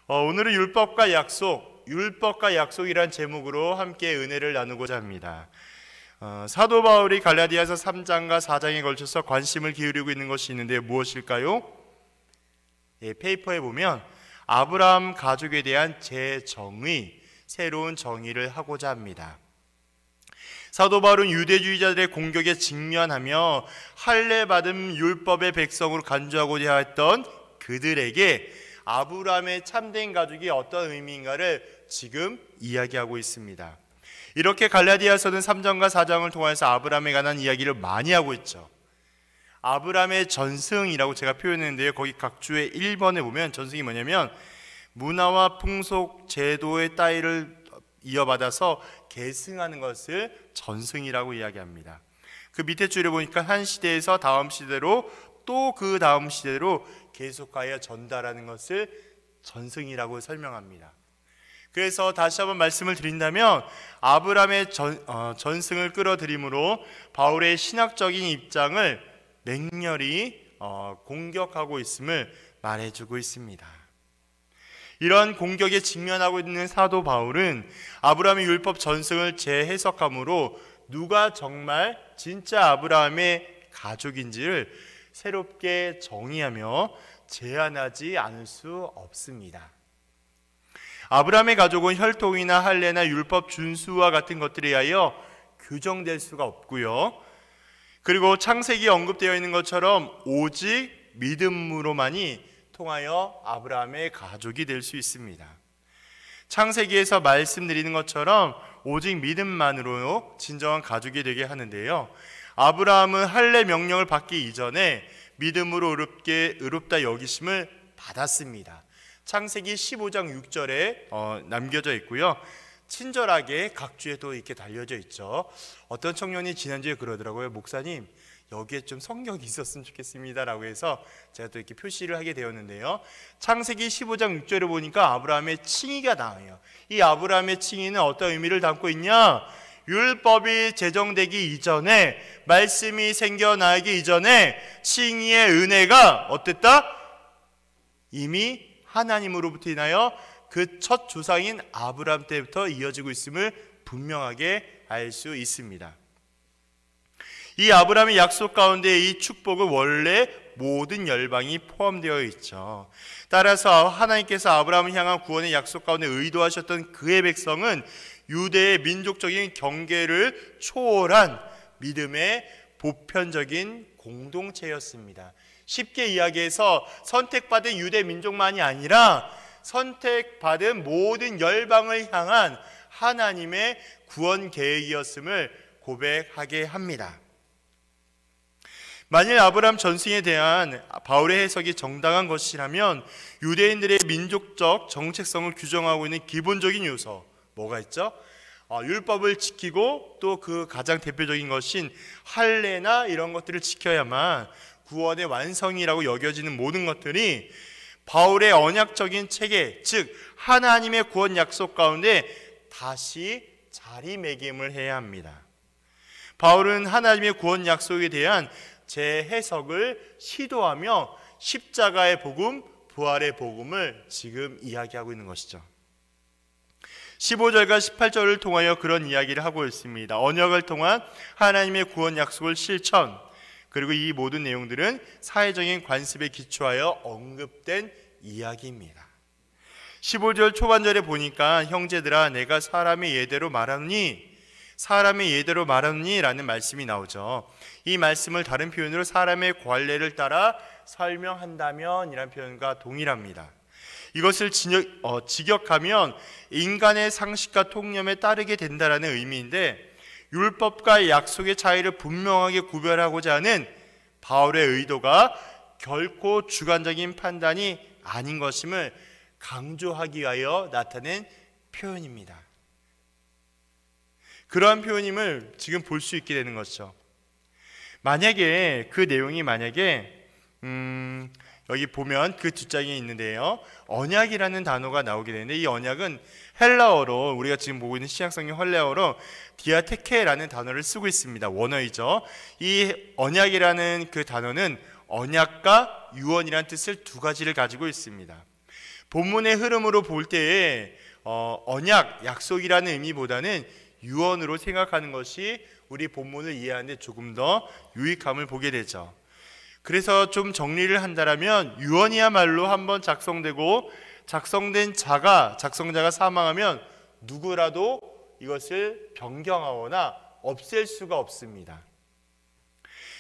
오늘은 율법과 약속이란 제목으로 함께 은혜를 나누고자 합니다. 사도 바울이 갈라디아서 3장과 4장에 걸쳐서 관심을 기울이고 있는 것이 있는데 무엇일까요? 페이퍼에 보면 아브라함 가족에 대한 재정의, 새로운 정의를 하고자 합니다. 사도 바울은 유대주의자들의 공격에 직면하며 할례받은 율법의 백성으로 간주하고자 했던 그들에게 아브라함의 참된 가족이 어떤 의미인가를 지금 이야기하고 있습니다. 이렇게 갈라디아서는 3장과 4장을 통해서 아브라함에 관한 이야기를 많이 하고 있죠. 아브라함의 전승이라고 제가 표현했는데요, 거기 각 주의 1번에 보면 전승이 뭐냐면 문화와 풍속, 제도의 따위를 이어받아서 계승하는 것을 전승이라고 이야기합니다. 그 밑에 줄에 보니까 한 시대에서 다음 시대로 또 그 다음 시대로 계속하여 전달하는 것을 전승이라고 설명합니다. 그래서 다시 한번 말씀을 드린다면 아브라함의 전승을 끌어들임으로 바울의 신학적인 입장을 맹렬히 공격하고 있음을 말해주고 있습니다. 이런 공격에 직면하고 있는 사도 바울은 아브라함의 율법 전승을 재해석함으로 누가 정말 진짜 아브라함의 가족인지를 새롭게 정의하며 제한하지 않을 수 없습니다. 아브라함의 가족은 혈통이나 할례나 율법 준수와 같은 것들에 의하여 규정될 수가 없고요. 그리고 창세기에 언급되어 있는 것처럼 오직 믿음으로만이 통하여 아브라함의 가족이 될 수 있습니다. 창세기에서 말씀드리는 것처럼 오직 믿음만으로 진정한 가족이 되게 하는데요, 아브라함은 할례 명령을 받기 이전에 믿음으로 의롭다 여기심을 받았습니다. 창세기 15장 6절에 남겨져 있고요, 친절하게 각주에도 이렇게 달려져 있죠. 어떤 청년이 지난주에 그러더라고요. 목사님, 여기에 좀 성경이 있었으면 좋겠습니다 라고 해서 제가 또 이렇게 표시를 하게 되었는데요, 창세기 15장 6절에 보니까 아브라함의 칭의가 나와요. 이 아브라함의 칭의는 어떤 의미를 담고 있냐? 율법이 제정되기 이전에, 말씀이 생겨나기 이전에 칭의의 은혜가 어땠다? 이미 하나님으로부터 인하여 그 첫 조상인 아브라함 때부터 이어지고 있음을 분명하게 알 수 있습니다. 이 아브라함의 약속 가운데 이 축복은 원래 모든 열방이 포함되어 있죠. 따라서 하나님께서 아브라함을 향한 구원의 약속 가운데 의도하셨던 그의 백성은 유대의 민족적인 경계를 초월한 믿음의 보편적인 공동체였습니다. 쉽게 이야기해서 선택받은 유대 민족만이 아니라 선택받은 모든 열방을 향한 하나님의 구원 계획이었음을 고백하게 합니다. 만일 아브라함 전승에 대한 바울의 해석이 정당한 것이라면 유대인들의 민족적 정체성을 규정하고 있는 기본적인 요소, 뭐가 있죠? 율법을 지키고 또 그 가장 대표적인 것인 할례나 이런 것들을 지켜야만 구원의 완성이라고 여겨지는 모든 것들이 바울의 언약적인 체계, 즉 하나님의 구원 약속 가운데 다시 자리매김을 해야 합니다. 바울은 하나님의 구원 약속에 대한 재해석을 시도하며 십자가의 복음, 부활의 복음을 지금 이야기하고 있는 것이죠. 15절과 18절을 통하여 그런 이야기를 하고 있습니다. 언약을 통한 하나님의 구원 약속을 실천, 그리고 이 모든 내용들은 사회적인 관습에 기초하여 언급된 이야기입니다. 15절 초반절에 보니까 형제들아 내가 사람의 예대로 말하노니, 사람의 예대로 말하노니 라는 말씀이 나오죠. 이 말씀을 다른 표현으로 사람의 관례를 따라 설명한다면 이란 표현과 동일합니다. 이것을 직역하면 인간의 상식과 통념에 따르게 된다라는 의미인데, 율법과 약속의 차이를 분명하게 구별하고자 하는 바울의 의도가 결코 주관적인 판단이 아닌 것임을 강조하기 위하여 나타낸 표현입니다. 그러한 표현임을 지금 볼 수 있게 되는 것이죠. 만약에 그 내용이 여기 보면 그 뒷장에 있는데요, 언약이라는 단어가 나오게 되는데, 이 언약은 헬라어로, 우리가 지금 보고 있는 신약성경 헬라어로 디아테케라는 단어를 쓰고 있습니다. 원어이죠. 이 언약이라는 그 단어는 언약과 유언이라는 뜻을 두 가지를 가지고 있습니다. 본문의 흐름으로 볼 때에 언약, 약속이라는 의미보다는 유언으로 생각하는 것이 우리 본문을 이해하는 데 조금 더 유익함을 보게 되죠. 그래서 좀 정리를 한다면 유언이야말로 한번 작성되고 작성된 작성자가 사망하면 누구라도 이것을 변경하거나 없앨 수가 없습니다.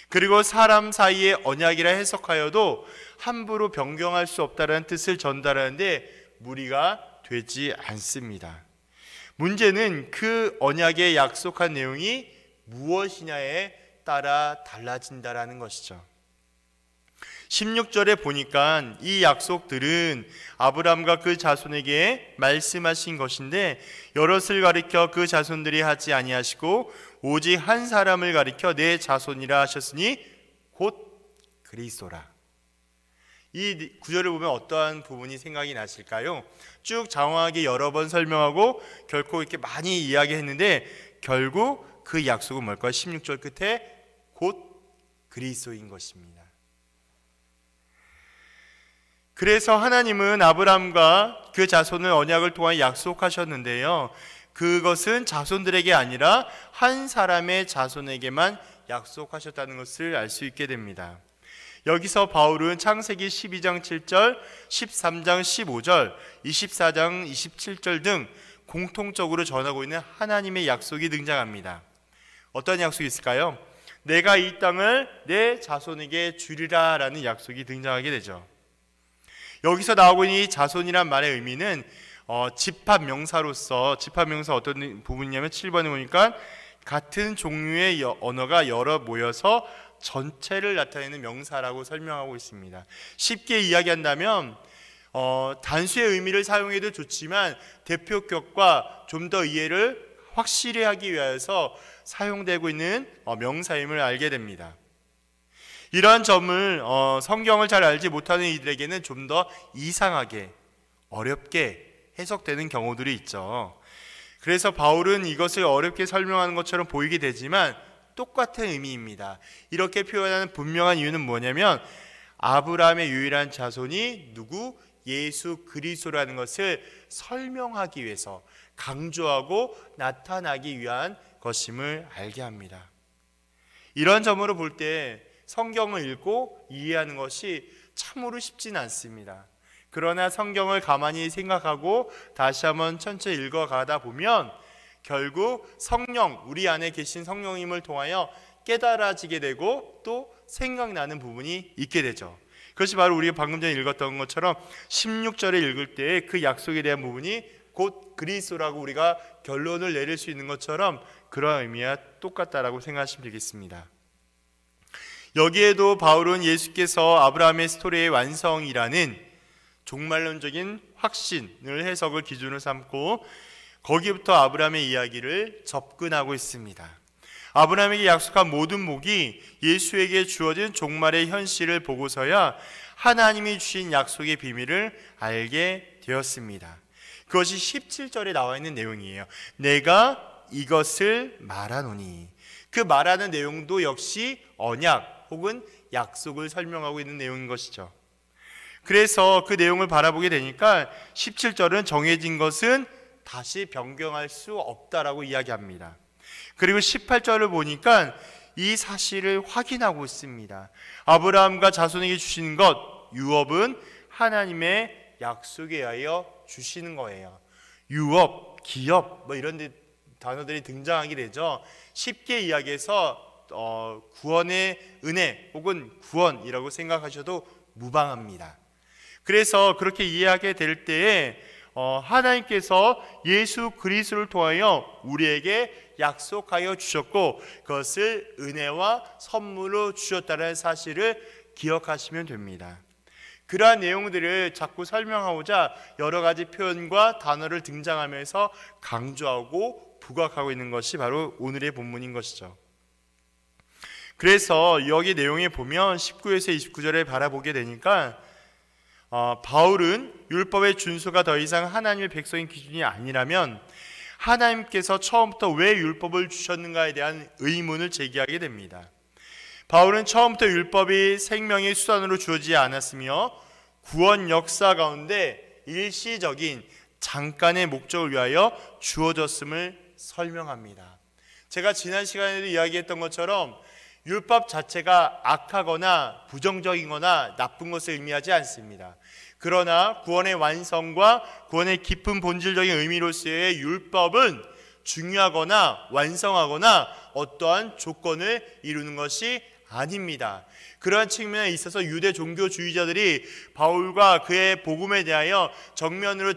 그리고 사람 사이의 언약이라 해석하여도 함부로 변경할 수 없다는 뜻을 전달하는데 무리가 되지 않습니다. 문제는 그 언약에 약속한 내용이 무엇이냐에 따라 달라진다라는 것이죠. 16절에 보니까 이 약속들은 아브라함과 그 자손에게 말씀하신 것인데 여럿을 가리켜 그 자손들이 하지 아니하시고 오직 한 사람을 가리켜 내 자손이라 하셨으니 곧 그리스도라. 이 구절을 보면 어떠한 부분이 생각이 나실까요? 쭉 장황하게 여러 번 설명하고 결코 이렇게 많이 이야기했는데 결국 그 약속은 뭘까요? 16절 끝에 곧 그리스도인 것입니다. 그래서 하나님은 아브라함과 그 자손을 언약을 통해 약속하셨는데요, 그것은 자손들에게 아니라 한 사람의 자손에게만 약속하셨다는 것을 알 수 있게 됩니다. 여기서 바울은 창세기 12장 7절, 13장 15절, 24장 27절 등 공통적으로 전하고 있는 하나님의 약속이 등장합니다. 어떤 약속이 있을까요? 내가 이 땅을 내 자손에게 주리라 라는 약속이 등장하게 되죠. 여기서 나오고 있는 이 자손이란 말의 의미는 집합명사로서, 집합명사 어떤 부분이냐면 7번에 보니까 같은 종류의 언어가 여러 모여서 전체를 나타내는 명사라고 설명하고 있습니다. 쉽게 이야기한다면 단수의 의미를 사용해도 좋지만 대표격과 좀 더 이해를 확실히 하기 위해서 사용되고 있는 명사임을 알게 됩니다. 이러한 점을 성경을 잘 알지 못하는 이들에게는 좀 더 이상하게 어렵게 해석되는 경우들이 있죠. 그래서 바울은 이것을 어렵게 설명하는 것처럼 보이게 되지만 똑같은 의미입니다. 이렇게 표현하는 분명한 이유는 뭐냐면 아브라함의 유일한 자손이 누구? 예수 그리스도라는 것을 설명하기 위해서 강조하고 나타나기 위한 것임을 알게 합니다. 이런 점으로 볼 때 성경을 읽고 이해하는 것이 참으로 쉽지는 않습니다. 그러나 성경을 가만히 생각하고 다시 한번 천천히 읽어가다 보면 결국 성령, 우리 안에 계신 성령님을 통하여 깨달아지게 되고 또 생각나는 부분이 있게 되죠. 그것이 바로 우리가 방금 전에 읽었던 것처럼 16절에 읽을 때 그 약속에 대한 부분이 곧 그리스도라고 우리가 결론을 내릴 수 있는 것처럼 그런 의미와 똑같다라고 생각하시면 되겠습니다. 여기에도 바울은 예수께서 아브라함의 스토리의 완성이라는 종말론적인 확신을 해석을 기준으로 삼고 거기부터 아브라함의 이야기를 접근하고 있습니다. 아브라함에게 약속한 모든 복이 예수에게 주어진 종말의 현실을 보고서야 하나님이 주신 약속의 비밀을 알게 되었습니다. 그것이 17절에 나와 있는 내용이에요. 내가 이것을 말하노니. 그 말하는 내용도 역시 언약 혹은 약속을 설명하고 있는 내용인 것이죠. 그래서 그 내용을 바라보게 되니까 17절은 정해진 것은 다시 변경할 수 없다라고 이야기합니다. 그리고 18절을 보니까 이 사실을 확인하고 있습니다. 아브라함과 자손에게 주시는 것, 유업은 하나님의 약속에 의하여 주시는 거예요. 유업, 기업 이런 단어들이 등장하게 되죠. 쉽게 이야기해서 구원의 은혜 혹은 구원이라고 생각하셔도 무방합니다. 그래서 그렇게 이해하게 될 때에 하나님께서 예수 그리스도를 통하여 우리에게 약속하여 주셨고 그것을 은혜와 선물로 주셨다는 사실을 기억하시면 됩니다. 그러한 내용들을 자꾸 설명하고자 여러 가지 표현과 단어를 등장하면서 강조하고 부각하고 있는 것이 바로 오늘의 본문인 것이죠. 그래서 여기 내용에 보면 19에서 29절에 바라보게 되니까 바울은 율법의 준수가 더 이상 하나님의 백성의 기준이 아니라면 하나님께서 처음부터 왜 율법을 주셨는가에 대한 의문을 제기하게 됩니다. 바울은 처음부터 율법이 생명의 수단으로 주어지지 않았으며 구원 역사 가운데 일시적인 잠깐의 목적을 위하여 주어졌음을 설명합니다. 제가 지난 시간에도 이야기했던 것처럼 율법 자체가 악하거나 부정적이거나 나쁜 것을 의미하지 않습니다. 그러나 구원의 완성과 구원의 깊은 본질적인 의미로서의 율법은 중요하거나 완성하거나 어떠한 조건을 이루는 것이 아닙니다. 그러한 측면에 있어서 유대 종교주의자들이 바울과 그의 복음에 대하여 정면으로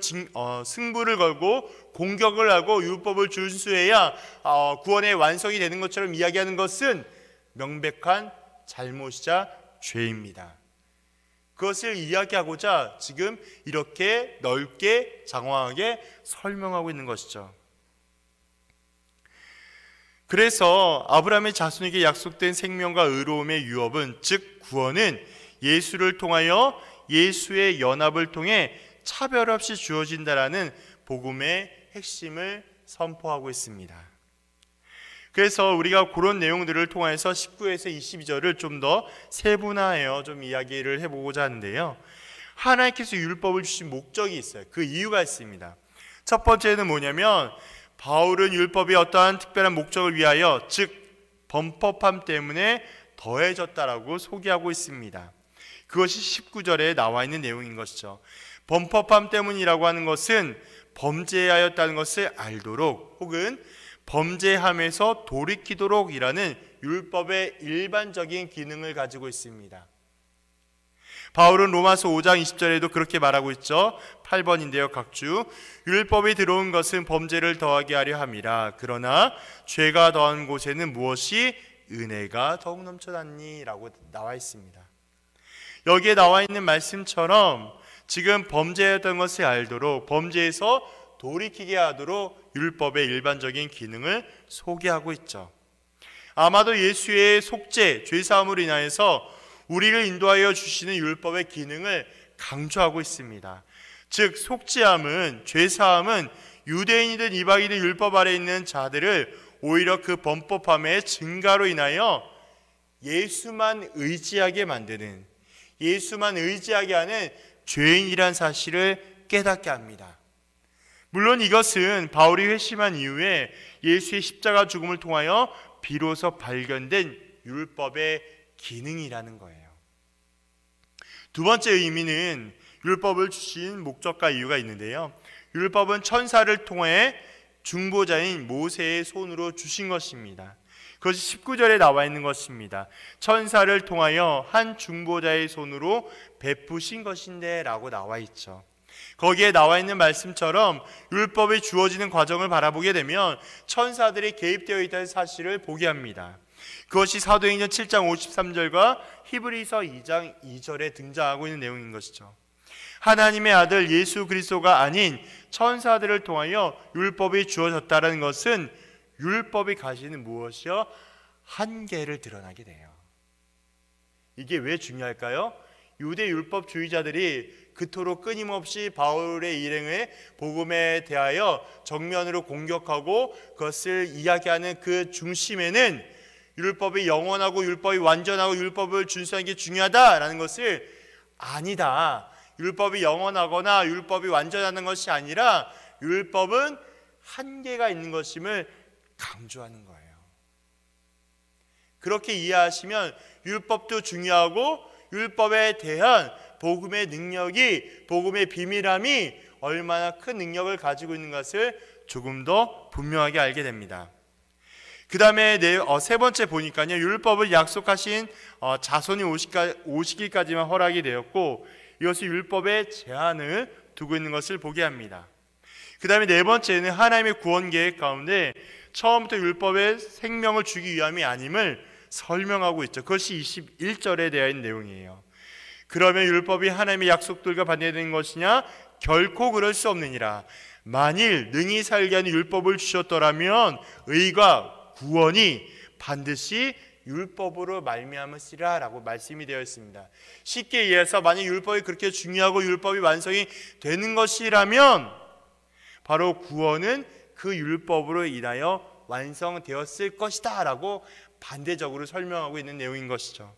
승부를 걸고 공격을 하고 율법을 준수해야 구원의 완성이 되는 것처럼 이야기하는 것은 명백한 잘못이자 죄입니다. 그것을 이야기하고자 지금 이렇게 넓게 장황하게 설명하고 있는 것이죠. 그래서 아브라함의 자손에게 약속된 생명과 의로움의 유업은, 즉 구원은 예수를 통하여 예수의 연합을 통해 차별 없이 주어진다라는 복음의 핵심을 선포하고 있습니다. 그래서 우리가 그런 내용들을 통해서 19에서 22절을 좀 더 세분화하여 좀 이야기를 해보고자 하는데요. 하나님께서 율법을 주신 목적이 있어요. 그 이유가 있습니다. 첫 번째는 뭐냐면 바울은 율법이 어떠한 특별한 목적을 위하여, 즉 범법함 때문에 더해졌다라고 소개하고 있습니다. 그것이 19절에 나와 있는 내용인 것이죠. 범법함 때문이라고 하는 것은 범죄하였다는 것을 알도록 혹은 범죄함에서 돌이키도록 이라는 율법의 일반적인 기능을 가지고 있습니다. 바울은 로마서 5장 20절에도 그렇게 말하고 있죠. 8번인데요. 각주 율법이 들어온 것은 범죄를 더하게 하려 함이라. 그러나 죄가 더한 곳에는 무엇이 은혜가 더욱 넘쳐났니? 라고 나와 있습니다. 여기에 나와 있는 말씀처럼 지금 범죄했던 것을 알도록, 범죄에서 돌이키게 하도록 율법의 일반적인 기능을 소개하고 있죠. 아마도 예수의 속죄, 죄사함으로 인하여서 우리를 인도하여 주시는 율법의 기능을 강조하고 있습니다. 즉 속죄함은, 죄사함은 유대인이든 이방인이든 율법 아래 있는 자들을 오히려 그 범법함의 증가로 인하여 예수만 의지하게 만드는, 예수만 의지하게 하는 죄인이란 사실을 깨닫게 합니다. 물론 이것은 바울이 회심한 이후에 예수의 십자가 죽음을 통하여 비로소 발견된 율법의 기능이라는 거예요. 두 번째 의미는 율법을 주신 목적과 이유가 있는데요. 율법은 천사를 통해 중보자인 모세의 손으로 주신 것입니다. 그것이 19절에 나와 있는 것입니다. 천사를 통하여 한 중보자의 손으로 베푸신 것인데 라고 나와 있죠. 거기에 나와 있는 말씀처럼 율법이 주어지는 과정을 바라보게 되면 천사들이 개입되어 있다는 사실을 보게 합니다. 그것이 사도행전 7장 53절과 히브리서 2장 2절에 등장하고 있는 내용인 것이죠. 하나님의 아들 예수 그리스도가 아닌 천사들을 통하여 율법이 주어졌다는 것은 율법이 가지는 무엇이요? 한계를 드러나게 돼요. 이게 왜 중요할까요? 유대 율법주의자들이 그토록 끊임없이 바울의 일행의 복음에 대하여 정면으로 공격하고 그것을 이야기하는 그 중심에는 율법이 영원하고 율법이 완전하고 율법을 준수하는 게 중요하다라는 것을, 아니다, 율법이 영원하거나 율법이 완전하는 것이 아니라 율법은 한계가 있는 것임을 강조하는 거예요. 그렇게 이해하시면 율법도 중요하고 율법에 대한 복음의 능력이, 복음의 비밀함이 얼마나 큰 능력을 가지고 있는 것을 조금 더 분명하게 알게 됩니다. 그 다음에 세 번째 보니까요, 율법을 약속하신 자손이 오시기까지만 허락이 되었고 이것이 율법의 제한을 두고 있는 것을 보게 합니다. 그 다음에 네 번째는 하나님의 구원 계획 가운데 처음부터 율법의 생명을 주기 위함이 아님을 설명하고 있죠. 그것이 21절에 되어 있는 내용이에요. 그러면 율법이 하나님의 약속들과 반대되는 것이냐? 결코 그럴 수 없느니라. 만일 능히 살게 하는 율법을 주셨더라면 의가, 구원이 반드시 율법으로 말미암으시라 라고 말씀이 되어 있습니다. 쉽게 이해해서 만약 율법이 그렇게 중요하고 율법이 완성이 되는 것이라면 바로 구원은 그 율법으로 인하여 완성되었을 것이다 라고 반대적으로 설명하고 있는 내용인 것이죠.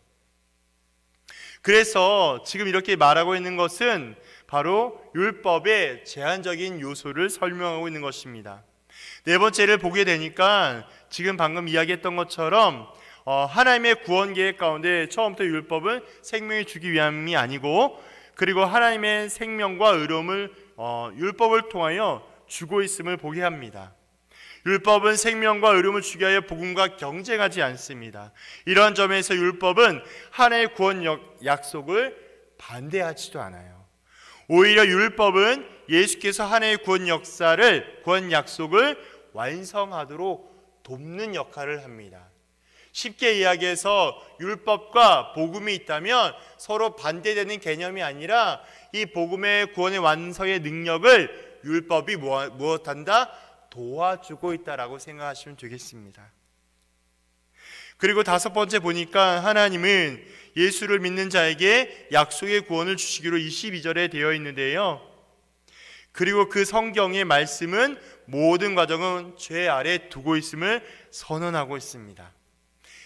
그래서 지금 이렇게 말하고 있는 것은 바로 율법의 제한적인 요소를 설명하고 있는 것입니다. 네 번째를 보게 되니까 지금 방금 이야기했던 것처럼 하나님의 구원 계획 가운데 처음부터 율법은 생명을 주기 위함이 아니고, 그리고 하나님의 생명과 의로움을 율법을 통하여 주고 있음을 보게 합니다. 율법은 생명과 의로움을 주기 위하여 복음과 경쟁하지 않습니다. 이런 점에서 율법은 하나님의 구원 약속을 반대하지도 않아요. 오히려 율법은 예수께서 하나님의 구원 역사를, 구원 약속을 완성하도록 돕는 역할을 합니다. 쉽게 이야기해서 율법과 복음이 있다면 서로 반대되는 개념이 아니라 이 복음의 구원의 완성의 능력을 율법이 무엇한다? 도와주고 있다라고 생각하시면 되겠습니다. 그리고 다섯 번째 보니까 하나님은 예수를 믿는 자에게 약속의 구원을 주시기로 22절에 되어 있는데요. 그리고 그 성경의 말씀은 모든 과정은 죄 아래 두고 있음을 선언하고 있습니다.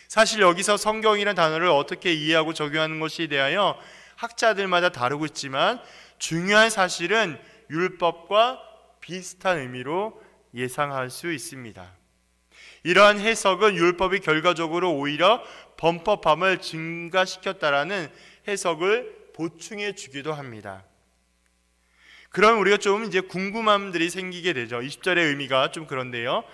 사실 여기서 성경이라는 단어를 어떻게 이해하고 적용하는 것에 대하여 학자들마다 다르고 있지만, 중요한 사실은 율법과 비슷한 의미로 예상할 수 있습니다. 이러한 해석은 율법이 결과적으로 오히려 범법함을 증가시켰다라는 해석을 보충해 주기도 합니다. 그럼 우리가 좀 이제 궁금함들이 생기게 되죠. 20절의 의미가 좀 그런데요.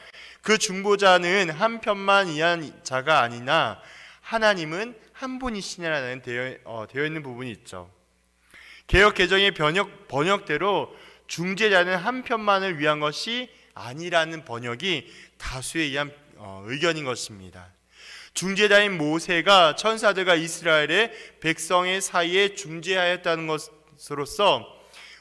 그 중보자는 한 편만 위한 자가 아니나 하나님은 한 분이시냐라는 되어 있는 부분이 있죠. 개역 개정의 번역대로 중재자는 한 편만을 위한 것이 아니라는 번역이 다수에 의한 의견인 것입니다. 중재자인 모세가 천사들과 이스라엘의 백성의 사이에 중재하였다는 것으로서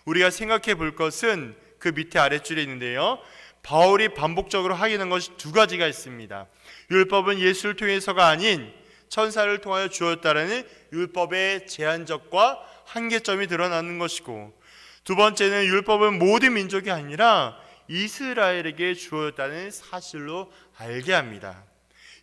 우리가 생각해 볼 것은 그 밑에 아랫줄에 있는데요. 바울이 반복적으로 확인한 것이 두 가지가 있습니다. 율법은 예수를 통해서가 아닌 천사를 통하여 주었다라는 율법의 제한적과 한계점이 드러나는 것이고, 두 번째는 율법은 모든 민족이 아니라 이스라엘에게 주었다는 사실로 알게 합니다.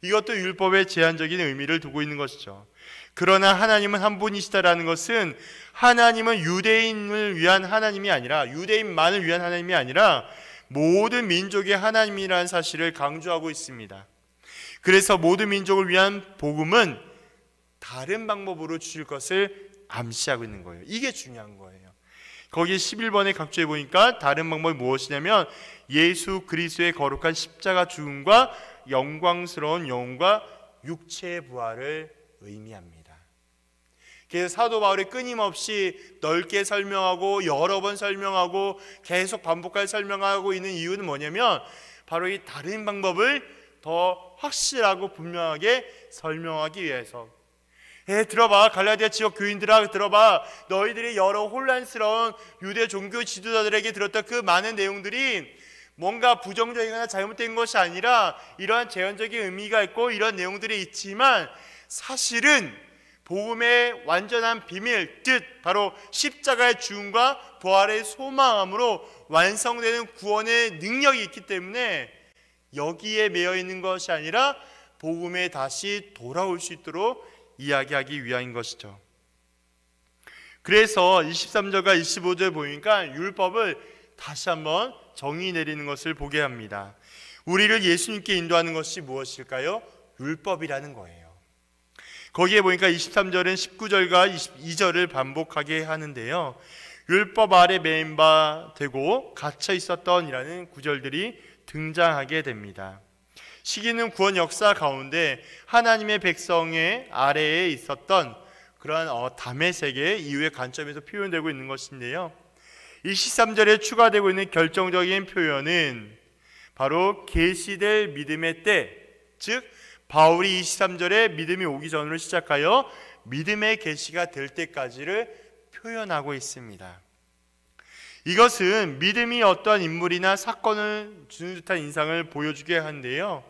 이것도 율법의 제한적인 의미를 두고 있는 것이죠. 그러나 하나님은 한 분이시다라는 것은 하나님은 유대인을 위한 하나님이 아니라, 유대인만을 위한 하나님이 아니라 모든 민족의 하나님이라는 사실을 강조하고 있습니다. 그래서 모든 민족을 위한 복음은 다른 방법으로 주실 것을 암시하고 있는 거예요. 이게 중요한 거예요. 거기 11번에 강조해 보니까 다른 방법이 무엇이냐면 예수 그리스도의 거룩한 십자가 죽음과 영광스러운 영혼과 육체의 부활을 의미합니다. 그래서 사도 바울이 끊임없이 넓게 설명하고 여러 번 설명하고 계속 반복하게 설명하고 있는 이유는 뭐냐면 바로 이 다른 방법을 더 확실하고 분명하게 설명하기 위해서. 들어봐, 갈라디아 지역 교인들아, 들어봐. 너희들이 여러 혼란스러운 유대 종교 지도자들에게 들었던 그 많은 내용들이 뭔가 부정적이거나 잘못된 것이 아니라 이러한 제한적인 의미가 있고 이런 내용들이 있지만, 사실은 복음의 완전한 비밀, 뜻, 바로 십자가의 죽음과 부활의 소망함으로 완성되는 구원의 능력이 있기 때문에 여기에 매여 있는 것이 아니라 복음에 다시 돌아올 수 있도록 이야기하기 위함인 것이죠. 그래서 23절과 25절 보니까 율법을 다시 한번 정의 내리는 것을 보게 합니다. 우리를 예수님께 인도하는 것이 무엇일까요? 율법이라는 거예요. 거기에 보니까 23절은 19절과 22절을 반복하게 하는데요. 율법 아래 매인 바 되고 갇혀 있었던 이라는 구절들이 등장하게 됩니다. 시기는 구원 역사 가운데 하나님의 백성의 아래에 있었던 그러한 담의 세계 이후의 관점에서 표현되고 있는 것인데요. 23절에 추가되고 있는 결정적인 표현은 바로 계시될 믿음의 때, 즉 바울이 23절에 믿음이 오기 전으로 시작하여 믿음의 계시가 될 때까지를 표현하고 있습니다. 이것은 믿음이 어떠한 인물이나 사건을 주는 듯한 인상을 보여주게 하는데요.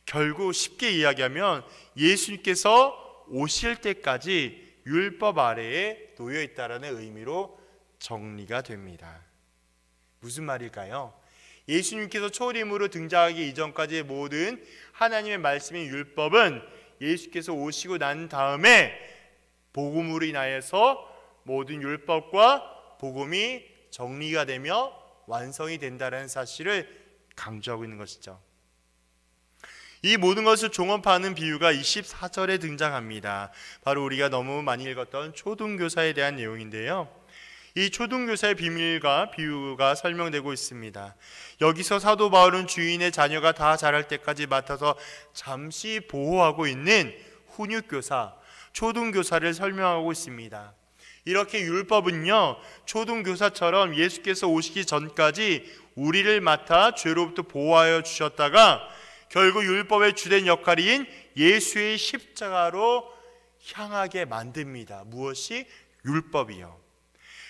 결국 쉽게 이야기하면 예수님께서 오실 때까지 율법 아래에 놓여 있다라는 의미로 정리가 됩니다. 무슨 말일까요? 예수님께서 초림으로 등장하기 이전까지의 모든 하나님의 말씀인 율법은 예수께서 오시고 난 다음에 복음으로 인하여서 모든 율법과 복음이 정리가 되며 완성이 된다는 사실을 강조하고 있는 것이죠. 이 모든 것을 종합하는 비유가 24절에 등장합니다. 바로 우리가 너무 많이 읽었던 초등교사에 대한 내용인데요. 이 초등교사의 비밀과 비유가 설명되고 있습니다. 여기서 사도 바울은 주인의 자녀가 다 자랄 때까지 맡아서 잠시 보호하고 있는 훈육교사, 초등교사를 설명하고 있습니다. 이렇게 율법은요, 초등교사처럼 예수께서 오시기 전까지 우리를 맡아 죄로부터 보호하여 주셨다가 결국 율법의 주된 역할인 예수의 십자가로 향하게 만듭니다. 무엇이? 율법이요.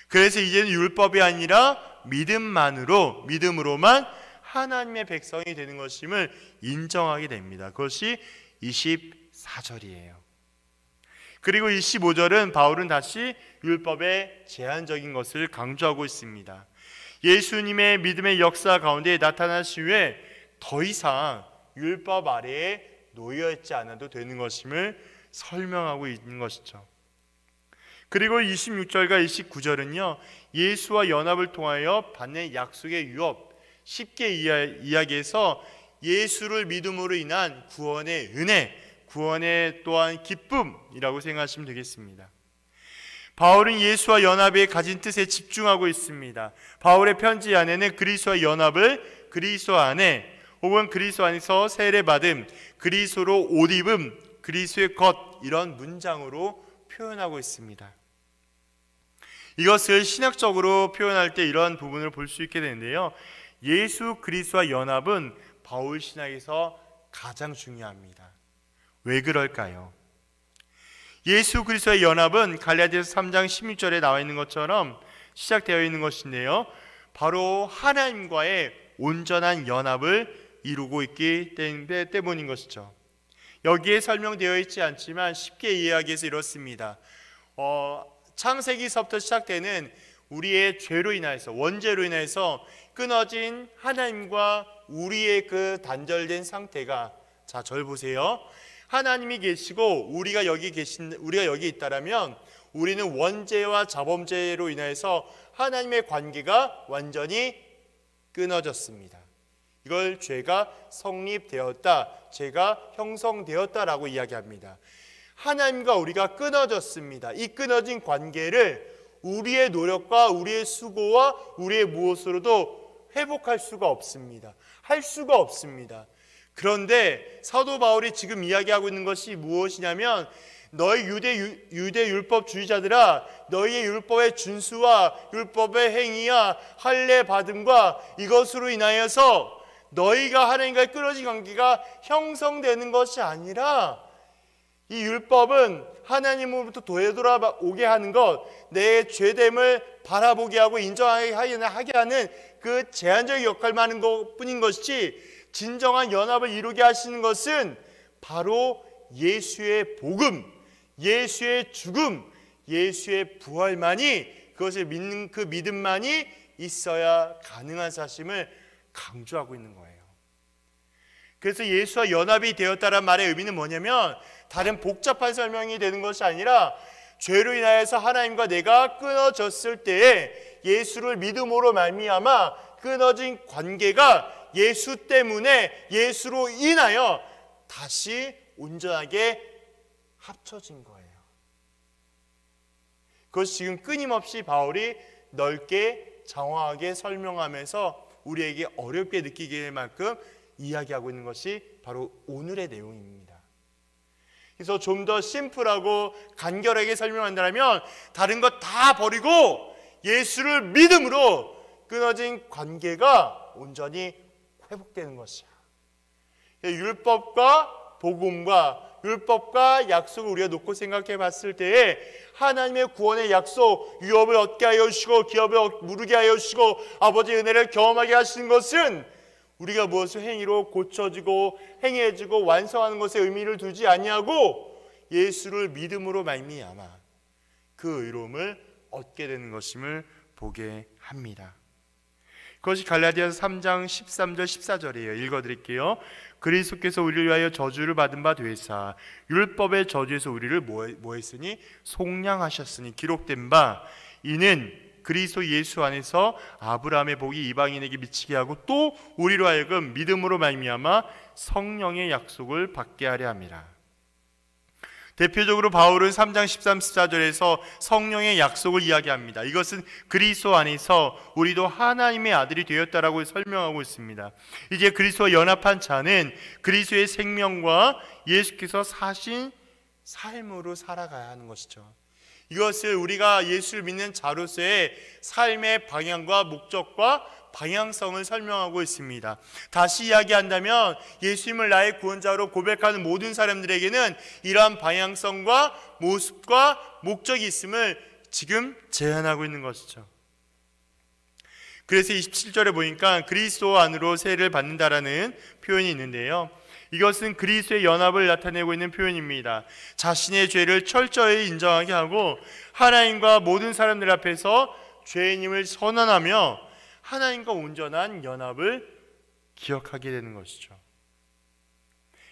그래서 이제는 율법이 아니라 믿음으로만 하나님의 백성이 되는 것임을 인정하게 됩니다. 그것이 24절이에요. 그리고 25절은 바울은 다시 율법의 제한적인 것을 강조하고 있습니다. 예수님의 믿음의 역사 가운데 나타나신 후에 더 이상 율법 아래에 놓여 있지 않아도 되는 것임을 설명하고 있는 것이죠. 그리고 26절과 29절은요, 예수와 연합을 통하여 받는 약속의 유업, 쉽게 이야기해서 예수를 믿음으로 인한 구원의 은혜, 구원의 또한 기쁨이라고 생각하시면 되겠습니다. 바울은 예수와 연합에 가진 뜻에 집중하고 있습니다. 바울의 편지 안에는 그리스도와 연합을 그리스도 안에 혹은 그리스도 안에서 세례받음, 그리스도로 옷 입음, 그리스도의 것, 이런 문장으로 표현하고 있습니다. 이것을 신학적으로 표현할 때 이런 부분을 볼 수 있게 되는데요, 예수 그리스도와 연합은 바울 신학에서 가장 중요합니다. 왜 그럴까요? 예수 그리스도의 연합은 갈라디아서 3장 16절에 나와 있는 것처럼 시작되어 있는 것인데요, 바로 하나님과의 온전한 연합을 이루고 있기 때문인 것이죠. 여기에 설명되어 있지 않지만 쉽게 이야기해서 이렇습니다. 창세기서부터 시작되는 우리의 죄로 인해서, 원죄로 인해서 끊어진 하나님과 우리의 그 단절된 상태가, 자, 절 보세요. 하나님이 계시고 우리가 여기 있다라면 우리는 원죄와 자범죄로 인해서 하나님의 관계가 완전히 끊어졌습니다. 이걸 죄가 성립되었다, 죄가 형성되었다라고 이야기합니다. 하나님과 우리가 끊어졌습니다. 이 끊어진 관계를 우리의 노력과 우리의 수고와 우리의 무엇으로도 회복할 수가 없습니다. 할 수가 없습니다. 그런데 사도 바울이 지금 이야기하고 있는 것이 무엇이냐면, 너희 유대 율법주의자들아, 너희의 율법의 준수와 율법의 행위와 할례 받음과 이것으로 인하여서 너희가 하나님과의 끊어진 관계가 형성되는 것이 아니라, 이 율법은 하나님으로부터 되돌아오게 하는 것, 내 죄됨을 바라보게 하고 인정하게 하는 그 제한적인 역할만 하는 것뿐인 것이지, 진정한 연합을 이루게 하시는 것은 바로 예수의 복음, 예수의 죽음, 예수의 부활만이, 그것을 믿는 그 믿음만이 있어야 가능한 사실을 강조하고 있는 거예요. 그래서 예수와 연합이 되었다는 말의 의미는 뭐냐면, 다른 복잡한 설명이 되는 것이 아니라 죄로 인하여서 하나님과 내가 끊어졌을 때에 예수를 믿음으로 말미암아 끊어진 관계가 예수 때문에, 예수로 인하여 다시 온전하게 합쳐진 거예요. 그것이 지금 끊임없이 바울이 넓게 장황하게 설명하면서 우리에게 어렵게 느끼게 될 만큼 이야기하고 있는 것이 바로 오늘의 내용입니다. 그래서 좀 더 심플하고 간결하게 설명한다면, 다른 것 다 버리고 예수를 믿음으로 끊어진 관계가 온전히 회복되는 것이야. 율법과 복음과 율법과 약속을 우리가 놓고 생각해 봤을 때에, 하나님의 구원의 약속, 유업을 얻게 하여 주시고 기업을 무르게 하여 주시고 아버지의 은혜를 경험하게 하시는 것은 우리가 무엇을 행위로 고쳐지고 행해지고 완성하는 것에 의미를 두지 아니하고 예수를 믿음으로 말미암아 그 의로움을 얻게 되는 것임을 보게 합니다. 그것이 갈라디아서 3장 13절 14절이에요. 읽어드릴게요. 그리스도께서 우리를 위하여 저주를 받은 바 되사 율법의 저주에서 우리를 뭐 했으니? 속량하셨으니 기록된 바, 이는 그리스도 예수 안에서 아브라함의 복이 이방인에게 미치게 하고 또 우리로 하여금 믿음으로 말미암아 성령의 약속을 받게 하려 함이라. 대표적으로 바울은 3장 13, 14절에서 성령의 약속을 이야기합니다. 이것은 그리스도 안에서 우리도 하나님의 아들이 되었다라고 설명하고 있습니다. 이제 그리스도와 연합한 자는 그리스도의 생명과 예수께서 사신 삶으로 살아가야 하는 것이죠. 이것을 우리가 예수를 믿는 자로서의 삶의 방향과 목적과 방향성을 설명하고 있습니다. 다시 이야기한다면 예수님을 나의 구원자로 고백하는 모든 사람들에게는 이러한 방향성과 모습과 목적이 있음을 지금 제안하고 있는 것이죠. 그래서 27절에 보니까 그리스도 안으로 세례를 받는다라는 표현이 있는데요, 이것은 그리스도의 연합을 나타내고 있는 표현입니다. 자신의 죄를 철저히 인정하게 하고 하나님과 모든 사람들 앞에서 죄인임을 선언하며 하나님과 온전한 연합을 기억하게 되는 것이죠.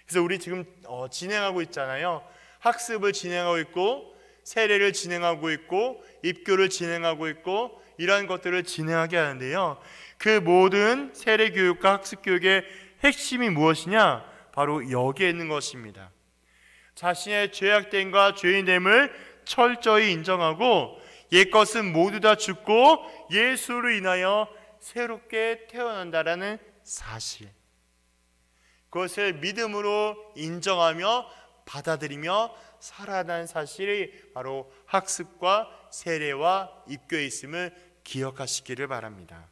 그래서 우리 지금 진행하고 있잖아요. 학습을 진행하고 있고 세례를 진행하고 있고 입교를 진행하고 있고 이러한 것들을 진행하게 하는데요, 그 모든 세례 교육과 학습 교육의 핵심이 무엇이냐? 바로 여기에 있는 것입니다. 자신의 죄악됨과 죄인됨을 철저히 인정하고 옛것은 모두 다 죽고 예수로 인하여 새롭게 태어난다라는 사실, 그것을 믿음으로 인정하며 받아들이며 살아가는 사실이 바로 학습과 세례와 입교에 있음을 기억하시기를 바랍니다.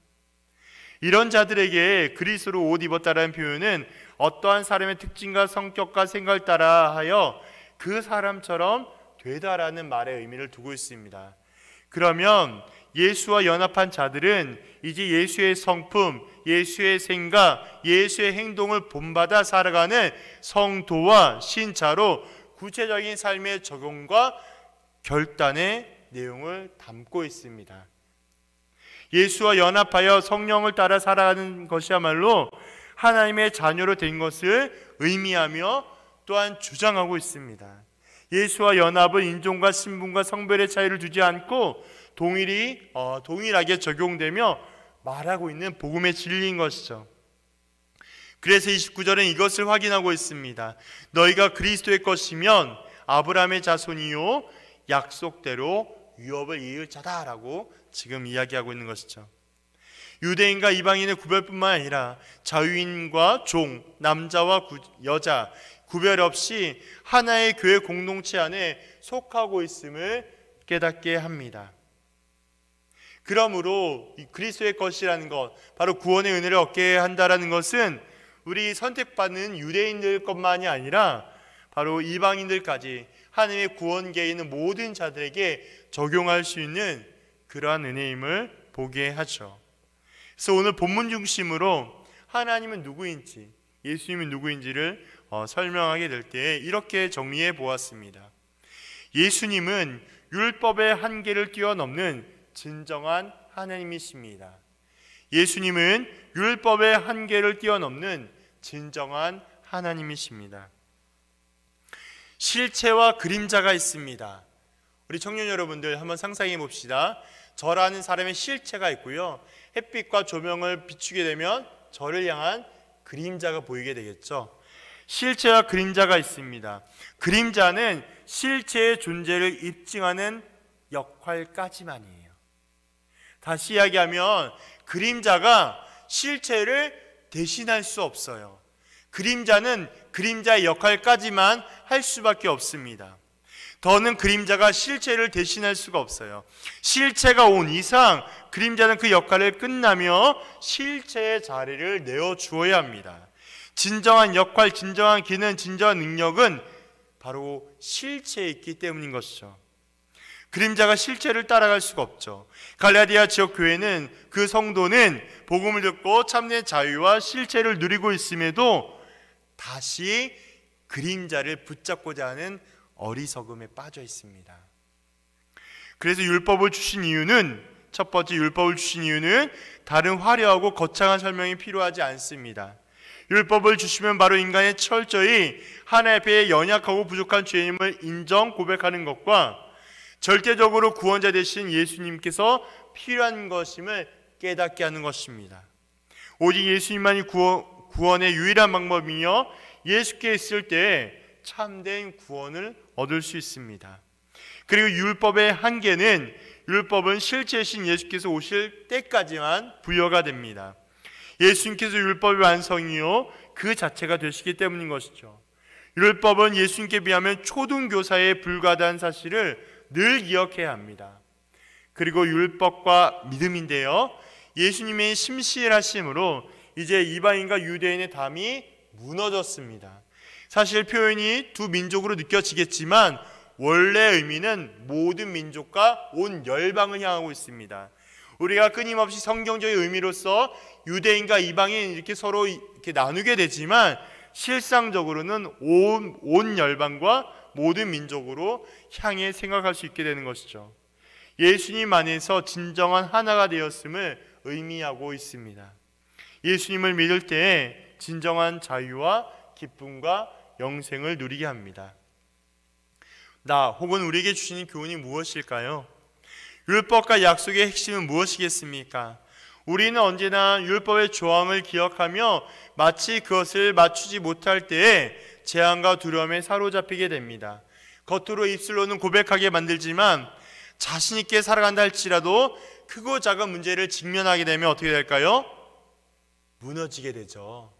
이런 자들에게 그리스도로 옷 입었다라는 표현은 어떠한 사람의 특징과 성격과 생각을 따라하여 그 사람처럼 되다라는 말의 의미를 두고 있습니다. 그러면 예수와 연합한 자들은 이제 예수의 성품, 예수의 생각, 예수의 행동을 본받아 살아가는 성도와 신자로 구체적인 삶의 적용과 결단의 내용을 담고 있습니다. 예수와 연합하여 성령을 따라 살아가는 것이야말로 하나님의 자녀로 된 것을 의미하며 또한 주장하고 있습니다. 예수와 연합은 인종과 신분과 성별의 차이를 두지 않고 동일하게 적용되며 말하고 있는 복음의 진리인 것이죠. 그래서 29절은 이것을 확인하고 있습니다. 너희가 그리스도의 것이면 아브라함의 자손이요 약속대로 유업을 이을 자다라고 지금 이야기하고 있는 것이죠. 유대인과 이방인의 구별뿐만 아니라 자유인과 종, 남자와 여자 구별 없이 하나의 교회 공동체 안에 속하고 있음을 깨닫게 합니다. 그러므로 이 그리스도의 것이라는 것, 바로 구원의 은혜를 얻게 한다라는 것은 우리 선택받는 유대인들 것만이 아니라 바로 이방인들까지 하나님의 구원계에 있는 모든 자들에게 적용할 수 있는 그러한 은혜임을 보게 하죠. 그래서 오늘 본문 중심으로 하나님은 누구인지, 예수님은 누구인지를 설명하게 될 때 이렇게 정리해 보았습니다. 예수님은 율법의 한계를 뛰어넘는 진정한 하나님이십니다. 예수님은 율법의 한계를 뛰어넘는 진정한 하나님이십니다. 실체와 그림자가 있습니다. 우리 청년 여러분들 한번 상상해 봅시다. 저라는 사람의 실체가 있고요, 햇빛과 조명을 비추게 되면 저를 향한 그림자가 보이게 되겠죠. 실체와 그림자가 있습니다. 그림자는 실체의 존재를 입증하는 역할까지만이에요. 다시 이야기하면 그림자가 실체를 대신할 수 없어요. 그림자는 그림자의 역할까지만 할 수밖에 없습니다. 더는 그림자가 실체를 대신할 수가 없어요. 실체가 온 이상 그림자는 그 역할을 끝나며 실체의 자리를 내어주어야 합니다. 진정한 역할, 진정한 기능, 진정한 능력은 바로 실체에 있기 때문인 것이죠. 그림자가 실체를 따라갈 수가 없죠. 갈라디아 지역 교회는 그 성도는 복음을 듣고 참된 자유와 실체를 누리고 있음에도 다시 그림자를 붙잡고자 하는 어리석음에 빠져 있습니다. 그래서 율법을 주신 이유는, 첫 번째 율법을 주신 이유는 다른 화려하고 거창한 설명이 필요하지 않습니다. 율법을 주시면 바로 인간의 철저히 하나님 앞에 연약하고 부족한 죄인임을 인정 고백하는 것과 절대적으로 구원자 되신 예수님께서 필요한 것임을 깨닫게 하는 것입니다. 오직 예수님만이 구원의 유일한 방법이며 예수께 있을 때 참된 구원을 얻을 수 있습니다. 그리고 율법의 한계는 율법은 실체이신 예수께서 오실 때까지만 부여가 됩니다. 예수님께서 율법의 완성이요 그 자체가 되시기 때문인 것이죠. 율법은 예수님께 비하면 초등교사에 불과하다는 사실을 늘 기억해야 합니다. 그리고 율법과 믿음인데요, 예수님의 심실하심으로 이제 이방인과 유대인의 담이 무너졌습니다. 사실 표현이 두 민족으로 느껴지겠지만 원래 의미는 모든 민족과 온 열방을 향하고 있습니다. 우리가 끊임없이 성경적인 의미로서 유대인과 이방인 이렇게 서로 이렇게 나누게 되지만 실상적으로는 온 열방과 모든 민족으로 향해 생각할 수 있게 되는 것이죠. 예수님 안에서 진정한 하나가 되었음을 의미하고 있습니다. 예수님을 믿을 때에 진정한 자유와 기쁨과 영생을 누리게 합니다. 나 혹은 우리에게 주시는 교훈이 무엇일까요? 율법과 약속의 핵심은 무엇이겠습니까? 우리는 언제나 율법의 조항을 기억하며 마치 그것을 맞추지 못할 때에 재앙과 두려움에 사로잡히게 됩니다. 겉으로 입술로는 고백하게 만들지만 자신 있게 살아간다 할지라도 크고 작은 문제를 직면하게 되면 어떻게 될까요? 무너지게 되죠.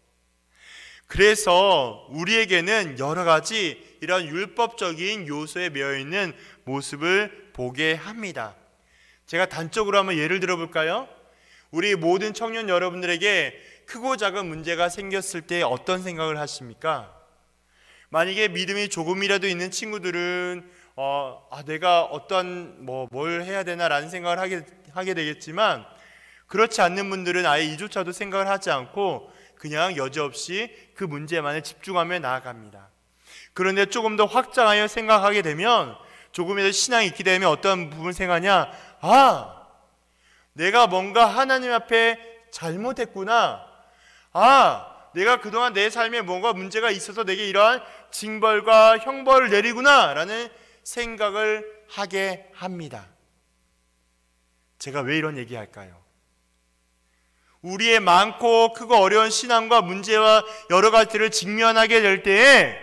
그래서 우리에게는 여러 가지 이런 율법적인 요소에 매여있는 모습을 보게 합니다. 제가 단적으로 한번 예를 들어볼까요? 우리 모든 청년 여러분들에게 크고 작은 문제가 생겼을 때 어떤 생각을 하십니까? 만약에 믿음이 조금이라도 있는 친구들은 내가 어떤 뭘 해야 되나라는 생각을 하게 되겠지만, 그렇지 않는 분들은 아예 이조차도 생각을 하지 않고 그냥 여지없이 그 문제만에 집중하며 나아갑니다. 그런데 조금 더 확장하여 생각하게 되면, 조금이라도 신앙이 있게 되면 어떤 부분을 생각하냐? 내가 뭔가 하나님 앞에 잘못했구나. 내가 그동안 내 삶에 뭔가 문제가 있어서 내게 이러한 징벌과 형벌을 내리구나 라는 생각을 하게 합니다. 제가 왜 이런 얘기할까요? 우리의 많고 크고 어려운 신앙과 문제와 여러 가지를 직면하게 될 때에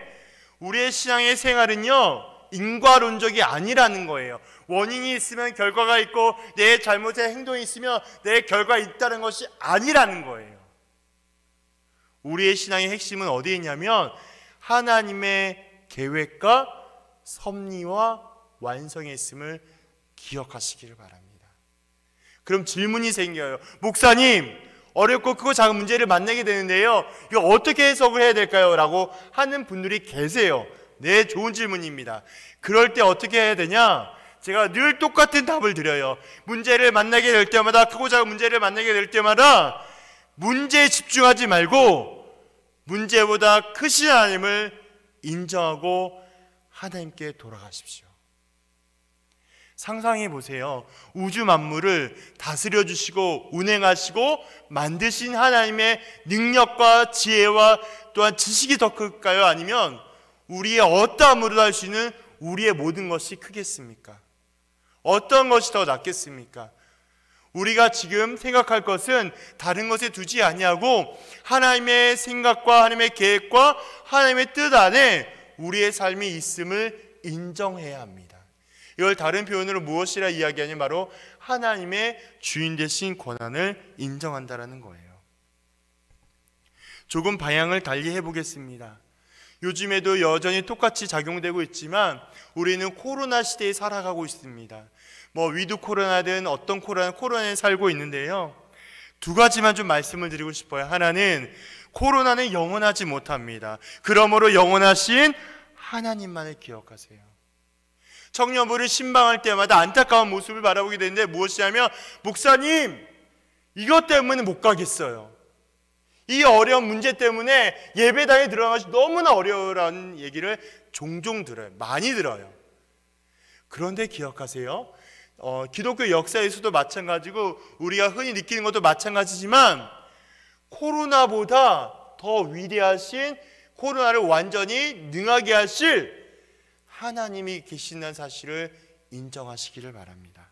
우리의 신앙의 생활은요, 인과론적이 아니라는 거예요. 원인이 있으면 결과가 있고 내 잘못의 행동이 있으면 내 결과가 있다는 것이 아니라는 거예요. 우리의 신앙의 핵심은 어디에 있냐면 하나님의 계획과 섭리와 완성에 있음을 기억하시기를 바랍니다. 그럼 질문이 생겨요. 목사님, 어렵고 크고 작은 문제를 만나게 되는데요, 이거 어떻게 해석을 해야 될까요? 라고 하는 분들이 계세요. 네, 좋은 질문입니다. 그럴 때 어떻게 해야 되냐? 제가 늘 똑같은 답을 드려요. 문제를 만나게 될 때마다, 크고 작은 문제를 만나게 될 때마다 문제에 집중하지 말고 문제보다 크신 하나님을 인정하고 하나님께 돌아가십시오. 상상해 보세요. 우주 만물을 다스려 주시고 운행하시고 만드신 하나님의 능력과 지혜와 또한 지식이 더 클까요? 아니면 우리의 어떠함으로도 할 수 있는 우리의 모든 것이 크겠습니까? 어떤 것이 더 낫겠습니까? 우리가 지금 생각할 것은 다른 것에 두지 아니하고 하나님의 생각과 하나님의 계획과 하나님의 뜻 안에 우리의 삶이 있음을 인정해야 합니다. 이걸 다른 표현으로 무엇이라 이야기하냐면 바로 하나님의 주인 되신 권한을 인정한다라는 거예요. 조금 방향을 달리 해보겠습니다. 요즘에도 여전히 똑같이 작용되고 있지만 우리는 코로나 시대에 살아가고 있습니다. 위드 코로나든 어떤 코로나에 살고 있는데요, 두 가지만 좀 말씀을 드리고 싶어요. 하나는 코로나는 영원하지 못합니다. 그러므로 영원하신 하나님만을 기억하세요. 청년부를 신방할 때마다 안타까운 모습을 바라보게 되는데 무엇이냐면, 목사님, 이것 때문에 못 가겠어요. 이 어려운 문제 때문에 예배당에 들어가기 너무나 어려워라는 얘기를 종종 들어요. 많이 들어요. 그런데 기억하세요. 기독교 역사에서도 마찬가지고 우리가 흔히 느끼는 것도 마찬가지지만 코로나보다 더 위대하신, 코로나를 완전히 능하게 하실 하나님이 계신다는 사실을 인정하시기를 바랍니다.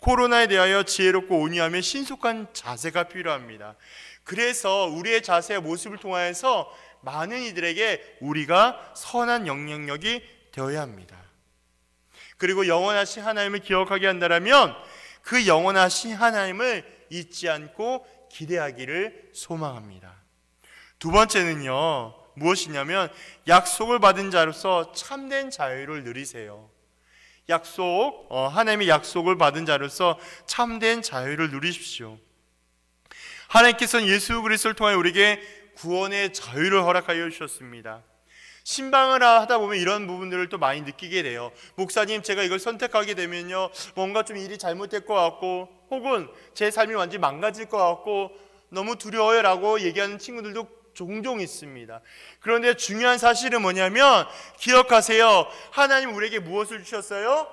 코로나에 대하여 지혜롭고 온유하며 신속한 자세가 필요합니다. 그래서 우리의 자세의 모습을 통하여서 많은 이들에게 우리가 선한 영향력이 되어야 합니다. 그리고 영원하신 하나님을 기억하게 한다면 그 영원하신 하나님을 잊지 않고 기대하기를 소망합니다. 두 번째는요, 무엇이냐면 약속을 받은 자로서 참된 자유를 누리세요. 하나님의 약속을 받은 자로서 참된 자유를 누리십시오. 하나님께서는 예수 그리스도를 통해 우리에게 구원의 자유를 허락하여 주셨습니다. 신방을 하다 보면 이런 부분들을 또 많이 느끼게 돼요. 목사님, 제가 이걸 선택하게 되면요, 뭔가 좀 일이 잘못될 것 같고, 혹은 제 삶이 완전히 망가질 것 같고 너무 두려워요 라고 얘기하는 친구들도 종종 있습니다. 그런데 중요한 사실은 뭐냐면, 기억하세요. 하나님 우리에게 무엇을 주셨어요?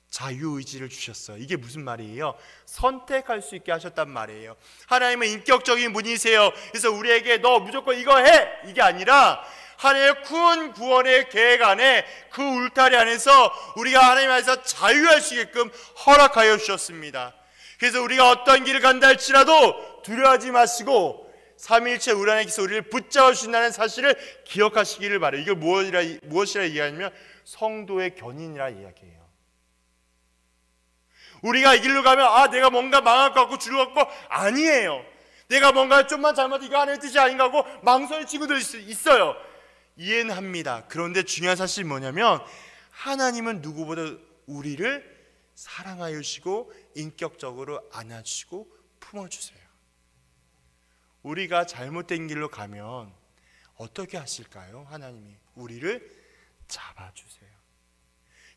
자유의지를 주셨어요. 이게 무슨 말이에요? 선택할 수 있게 하셨단 말이에요. 하나님은 인격적인 분이세요. 그래서 우리에게 너 무조건 이거 해! 이게 아니라 하나님의 큰 구원의 계획 안에, 그 울타리 안에서 우리가 하나님 안에서 자유할 수 있게끔 허락하여 주셨습니다. 그래서 우리가 어떤 길을 간다 할지라도 두려워하지 마시고 삼위일체 우리 하나님께서 우리를 붙잡아 주신다는 사실을 기억하시기를 바라요. 이걸 무엇이라 얘기하냐면 성도의 견인이라 이야기해요. 우리가 이 길로 가면 내가 뭔가 망할 것 같고 주를 것 같고, 아니에요. 내가 뭔가 좀만 잘못하면 이거 하나님의 뜻이 아닌가 하고 망설이는 친구들 있어요. 이해는 합니다. 그런데 중요한 사실이 뭐냐면, 하나님은 누구보다 우리를 사랑하여 주시고 인격적으로 안아주시고 품어주세요. 우리가 잘못된 길로 가면 어떻게 하실까요? 하나님이 우리를 잡아주세요.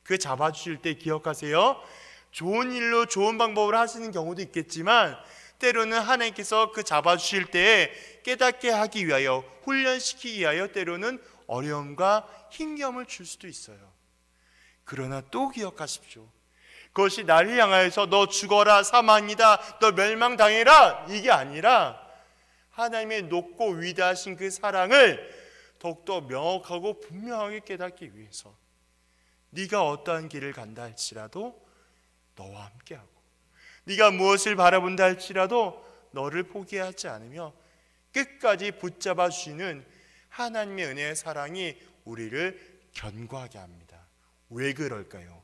그 잡아주실 때 기억하세요. 좋은 일로 좋은 방법으로 하시는 경우도 있겠지만, 때로는 하나님께서 그 잡아주실 때 깨닫게 하기 위하여, 훈련시키기 위하여 때로는 어려움과 힘겨움을 줄 수도 있어요. 그러나 또 기억하십시오. 그것이 나를 향하여서 너 죽어라, 사망이다, 너 멸망당해라, 이게 아니라 하나님의 높고 위대하신 그 사랑을 더욱더 명확하고 분명하게 깨닫기 위해서 네가 어떠한 길을 간다 할지라도 너와 함께하고, 네가 무엇을 바라본다 할지라도 너를 포기하지 않으며 끝까지 붙잡아 주시는 하나님의 은혜의 사랑이 우리를 견고하게 합니다. 왜 그럴까요?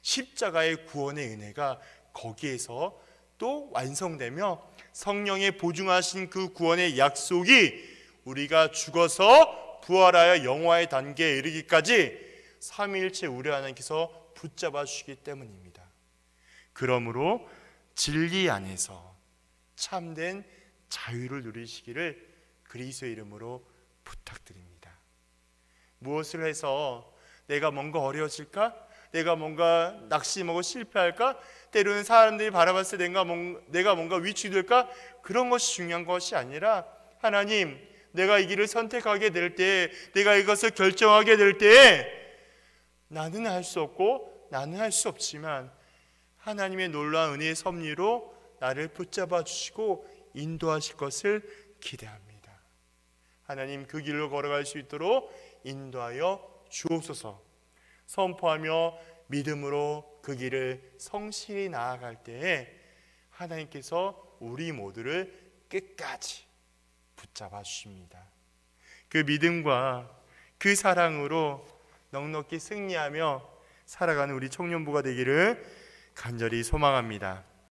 십자가의 구원의 은혜가 거기에서 또 완성되며 성령의 보증하신 그 구원의 약속이 우리가 죽어서 부활하여 영화의 단계에 이르기까지 삼위일체 우리 하나님께서 붙잡아 주시기 때문입니다. 그러므로 진리 안에서 참된 자유를 누리시기를 그리스도의 이름으로 부탁드립니다. 무엇을 해서 내가 뭔가 어려워질까? 내가 뭔가 낙심하고 실패할까? 때로는 사람들이 바라봤을 때 내가 뭔가 위축될까? 그런 것이 중요한 것이 아니라, 하나님, 내가 이 길을 선택하게 될 때, 내가 이것을 결정하게 될 때 나는 할 수 없고 나는 할 수 없지만 하나님의 놀라운 은혜의 섭리로 나를 붙잡아 주시고 인도하실 것을 기대합니다. 하나님, 그 길로 걸어갈 수 있도록 인도하여 주옵소서. 선포하며 믿음으로 그 길을 성실히 나아갈 때에 하나님께서 우리 모두를 끝까지 붙잡아 주십니다. 그 믿음과 그 사랑으로 넉넉히 승리하며 살아가는 우리 청년부가 되기를 간절히 소망합니다.